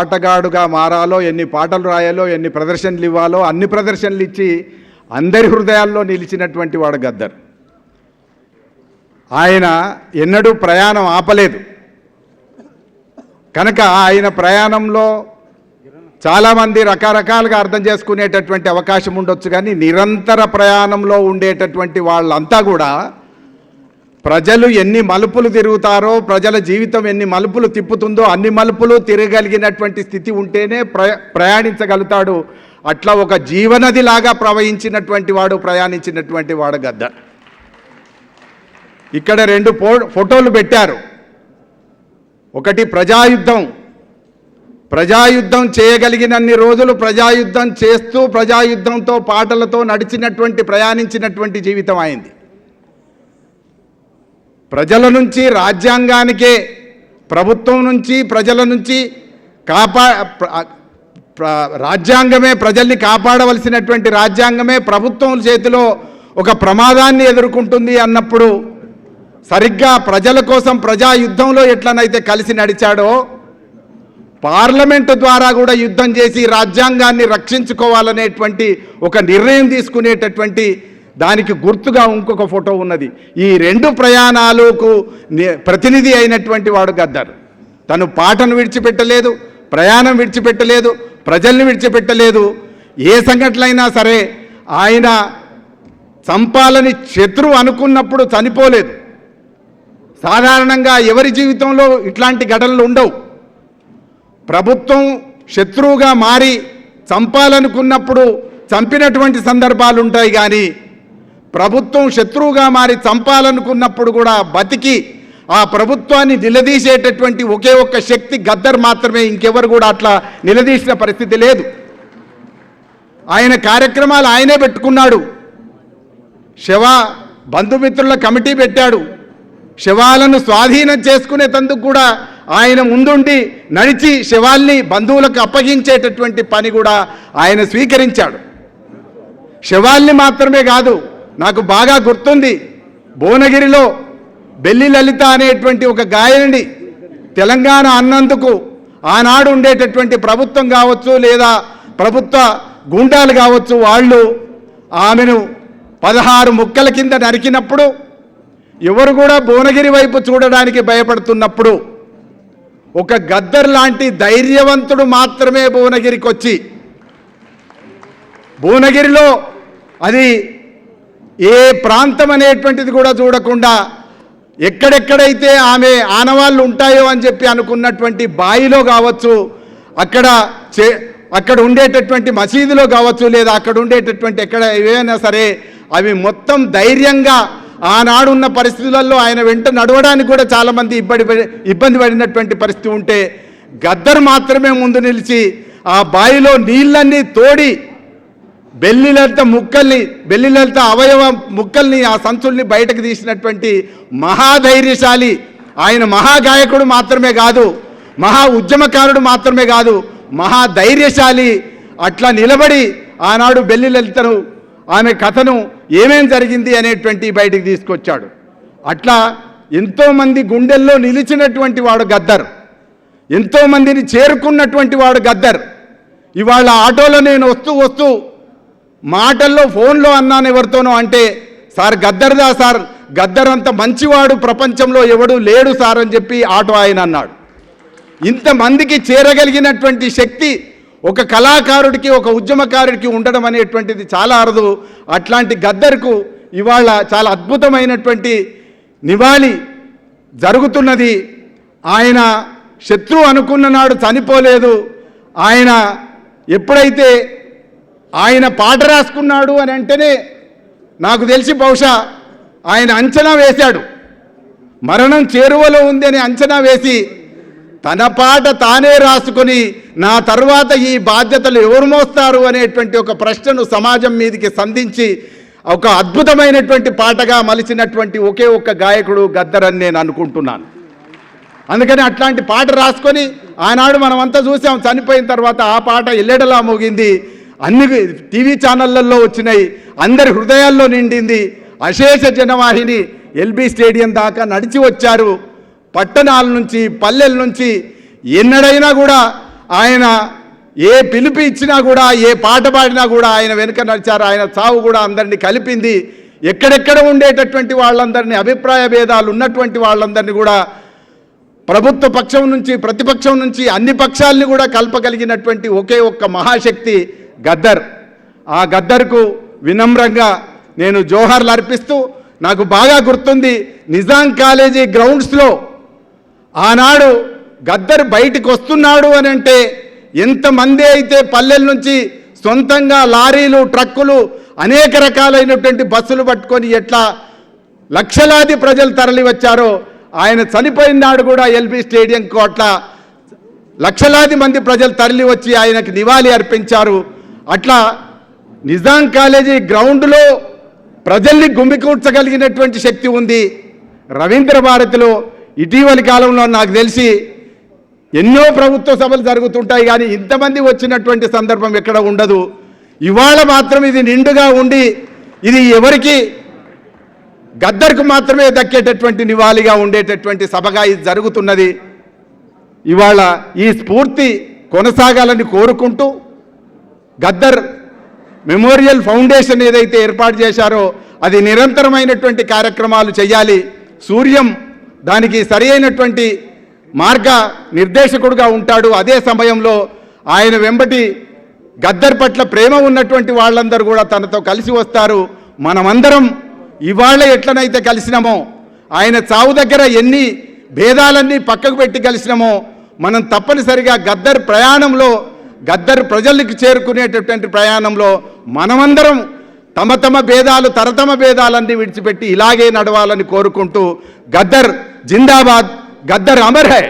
ఆటగాడుగా మారాలో, ఎన్ని పాటలు రాయాలో, ఎన్ని ప్రదర్శనలు ఇవ్వాలో అన్ని ప్రదర్శనలు ఇచ్చి అందరి హృదయాల్లో నిలిచినటువంటి వాడు గద్దర్. ఆయన ఎన్నడూ ప్రయాణం ఆపలేదు. కనుక ఆయన ప్రయాణంలో చాలామంది రకరకాలుగా అర్థం చేసుకునేటటువంటి అవకాశం ఉండొచ్చు, కానీ నిరంతర ప్రయాణంలో ఉండేటటువంటి వాళ్ళంతా కూడా ప్రజలు ఎన్ని మలుపులు తిరుగుతారో, ప్రజల జీవితం ఎన్ని మలుపులు తిప్పుతుందో అన్ని మలుపులు తిరగలిగినటువంటి స్థితి ఉంటేనే ప్రయాణించగలుగుతాడు. అట్లా ఒక జీవనదిలాగా ప్రయాణించినటువంటి వాడు గద్దర్. ఇక్కడ రెండు ఫోటోలు పెట్టారు. ఒకటి ప్రజాయుద్ధం చేయగలిగినన్ని రోజులు ప్రజాయుద్ధం చేస్తూ ప్రజాయుద్ధంతో పాటలతో ప్రయాణించినటువంటి జీవితం అయింది. ప్రజల నుంచి రాజ్యాంగానికే, ప్రభుత్వం నుంచి ప్రజల నుంచి రాజ్యాంగమే, ప్రజల్ని కాపాడవలసినటువంటి రాజ్యాంగమే ప్రభుత్వం చేతిలో ఒక ప్రమాదాన్ని ఎదుర్కొంటుంది అన్నప్పుడు సరిగ్గా ప్రజల కోసం ప్రజాయుద్ధంలో ఎట్లనైతే కలిసి నడిచాడో, పార్లమెంటు ద్వారా కూడా యుద్ధం చేసి రాజ్యాంగాన్ని రక్షించుకోవాలనేటువంటి ఒక నిర్ణయం తీసుకునేటటువంటి దానికి గుర్తుగా ఇంకొక ఫోటో ఉన్నది. ఈ రెండు ప్రయాణాలకు ప్రతినిధి అయినటువంటి వాడు గద్దర్. తను పాటను విడిచిపెట్టలేదు, ప్రయాణం విడిచిపెట్టలేదు, ప్రజల్ని విడిచిపెట్టలేదు. ఏ సంఘటనలైనా సరే ఆయన చంపాలని శత్రువు అనుకున్నప్పుడు చనిపోలేదు. సాధారణంగా ఎవరి జీవితంలో ఇట్లాంటి ఘటనలు ఉండవు. ప్రభుత్వం శత్రువుగా మారి చంపాలనుకున్నప్పుడు చంపినటువంటి సందర్భాలు ఉంటాయి, కానీ ప్రభుత్వం శత్రువుగా మారి చంపాలనుకున్నప్పుడు కూడా బతికి ఆ ప్రభుత్వాన్ని నిలదీసేటటువంటి ఒకే ఒక్క శక్తి గద్దర్ మాత్రమే. ఇంకెవరు కూడా అట్లా నిలదీసిన పరిస్థితి లేదు. ఆయన కార్యక్రమాలు ఆయనే పెట్టుకున్నాడు. బంధుమిత్రుల కమిటీ పెట్టాడు. శవాలను స్వాధీనం చేసుకునేందుకు కూడా ఆయన ముందుండి నడిచి శవాల్ని బంధువులకు అప్పగించేటటువంటి పని కూడా ఆయన స్వీకరించాడు. శవాల్ని మాత్రమే కాదు, నాకు బాగా గుర్తుంది, భువనగిరిలో బెల్లి లలిత అనేటువంటి ఒక గాయని తెలంగాణ అన్నందుకు ఆనాడు ఉండేటటువంటి ప్రభుత్వం కావచ్చు లేదా ప్రభుత్వ గుండాలు కావచ్చు, వాళ్ళు ఆమెను 16 ముక్కల కింద నరికినప్పుడు ఎవరు కూడా భువనగిరి వైపు చూడడానికి భయపడుతున్నప్పుడు ఒక గద్దర్ లాంటి ధైర్యవంతుడు మాత్రమే భువనగిరికి వచ్చి, భువనగిరిలో అది ఏ ప్రాంతం అనేటువంటిది కూడా చూడకుండా ఎక్కడెక్కడైతే ఆమె ఆనవాళ్ళు ఉంటాయో అని చెప్పి అనుకున్నటువంటి బాయిలో కావచ్చు, అక్కడ ఉండేటటువంటి మసీదులో కావచ్చు, లేదా అక్కడ ఉండేటటువంటి ఎక్కడ ఏవైనా సరే అవి మొత్తం ధైర్యంగా ఆనాడున్న పరిస్థితులలో ఆయన వెంట నడవడానికి కూడా చాలామంది ఇబ్బంది పడినటువంటి పరిస్థితి ఉంటే గద్దర్ మాత్రమే ముందు నిలిచి ఆ బాయిలో నీళ్ళన్నీ తోడి బెల్లిలలిత అవయవ ముక్కల్ని, ఆ సంచుల్ని బయటకు తీసినటువంటి మహాధైర్యశాలి. ఆయన మహాగాయకుడు మాత్రమే కాదు, మహా ఉద్యమకారుడు మాత్రమే కాదు, మహాధైర్యశాలి. అట్లా నిలబడి ఆనాడు బెల్లిలలితను, ఆమె కథను ఏమేం జరిగింది అనేటువంటి బయటికి తీసుకొచ్చాడు. అట్లా ఎంతోమంది గుండెల్లో నిలిచినటువంటి వాడు గద్దర్, ఎంతోమందిని చేరుకున్నటువంటి వాడు గద్దర్. ఇవాళ ఆటోలో నేను వస్తూ మాటల్లో ఫోన్లో అన్నాను ఎవరితోనో, అంటే సార్ గద్దర్దా సార్, గద్దర్ అంత మంచివాడు ప్రపంచంలో ఎవడు లేడు సార్ అని చెప్పి ఆటో ఆయన అన్నాడు. ఇంతమందికి చేరగలిగినటువంటి శక్తి ఒక కళాకారుడికి, ఒక ఉద్యమకారుడికి ఉండడం అనేటువంటిది చాలా అరుదు. అట్లాంటి గద్దర్కు ఇవాళ చాలా అద్భుతమైనటువంటి నివాళి జరుగుతున్నది. ఆయన శత్రువు అనుకున్న నాడు చనిపోలేదు. ఆయన ఎప్పుడైతే ఆయన పాట రాసుకున్నాడు అని అంటేనే నాకు తెలిసి బహుశా ఆయన అంచనా వేశాడు, మరణం చేరువలో ఉంది అని అంచనా వేసి తన పాట తానే రాసుకొని నా తర్వాత ఈ బాధ్యతలు ఎవరు మోస్తారు అనేటువంటి ఒక ప్రశ్నను సమాజం మీదకి సంధించి ఒక అద్భుతమైనటువంటి పాటగా మలిచినటువంటి ఒకే ఒక్క గాయకుడు గద్దర్ అని నేను అనుకుంటున్నాను. అందుకని అట్లాంటి పాట రాసుకొని ఆనాడు మనమంతా చూసాం. చనిపోయిన తర్వాత ఆ పాట ఎల్లెడలా మోగింది, అన్ని టీవీ ఛానళ్ళల్లో వచ్చినాయి, అందరి హృదయాల్లో నిండింది. అశేష జనవాహిని ఎల్బీ స్టేడియం దాకా నడిచి వచ్చారు. పట్టణాల నుంచి, పల్లెల నుంచి ఎన్నడైనా కూడా ఆయన ఏ పిలుపు ఇచ్చినా కూడా, ఏ పాట పాడినా కూడా ఆయన వెనుక నడిచారు. ఆయన చావు కూడా అందరినీ కలిపింది. ఎక్కడెక్కడ ఉండేటటువంటి వాళ్ళందరినీ, అభిప్రాయ భేదాలు ఉన్నటువంటి వాళ్ళందరినీ కూడా ప్రభుత్వ పక్షం నుంచి, ప్రతిపక్షం నుంచి అన్ని పక్షాలని కూడా కలపగలిగినటువంటి ఒకే ఒక్క మహాశక్తి గద్దర్. ఆ గద్దర్కు వినమ్రంగా నేను జోహార్లు అర్పిస్తూ, నాకు బాగా గుర్తుంది నిజాం కాలేజీ గ్రౌండ్స్లో ఆనాడు గద్దర్ బయటికి వస్తున్నాడు అని అంటే ఎంతమంది అయితే పల్లెల నుంచి సొంతంగా లారీలు, ట్రక్కులు, అనేక రకాలైనటువంటి బస్సులు పట్టుకొని ఎట్లా లక్షలాది ప్రజలు తరలి వచ్చారో, ఆయన చనిపోయిన నాడు కూడా ఎల్బీ స్టేడియంకు అట్లా లక్షలాది మంది ప్రజలు తరలి వచ్చి ఆయనకు నివాళి అర్పించారు. అట్లా నిజాం కాలేజీ గ్రౌండ్లో ప్రజల్ని గుమ్మికూర్చగలిగినటువంటి శక్తి ఉంది. రవీంద్ర భారతిలో ఇటీవలి కాలంలో నాకు తెలిసి ఎన్నో ప్రభుత్వ సభలు జరుగుతుంటాయి, కానీ ఇంతమంది వచ్చినటువంటి సందర్భం ఎక్కడ ఉండదు. ఇవాళ మాత్రం ఇది నిండుగా ఉండి, ఇది ఎవరికి గద్దర్కు మాత్రమే దక్కేటటువంటి నివాళిగా ఉండేటటువంటి సభగా ఇది జరుగుతున్నది. ఇవాళ ఈ స్ఫూర్తి కొనసాగాలని కోరుకుంటూ, గద్దర్ మెమోరియల్ ఫౌండేషన్ ఏదైతే ఏర్పాటు చేశారో అది నిరంతరమైనటువంటి కార్యక్రమాలు చేయాలి. సూర్యం దానికి సరి అయినటువంటి మార్గ నిర్దేశకుడుగా ఉంటాడు. అదే సమయంలో ఆయన వెంబటి గద్దర్ పట్ల ప్రేమ ఉన్నటువంటి వాళ్ళందరూ కూడా తనతో కలిసి వస్తారు. మనమందరం ఇవాళ ఎట్లనైతే కలిసినామో, ఆయన చావు దగ్గర ఎన్ని భేదాలన్నీ పక్కకు పెట్టి కలిసినామో, మనం తప్పనిసరిగా గద్దర్ ప్రయాణంలో, గద్దర్ ప్రజలకు చేరుకునేటటువంటి ప్రయాణంలో మనమందరం తమ తమ భేదాలు, తరతమ భేదాలన్నీ విడిచిపెట్టి ఇలాగే నడవాలని కోరుకుంటూ, గద్దర్ జిందాబాద్, గద్దర్ అమర్ హై.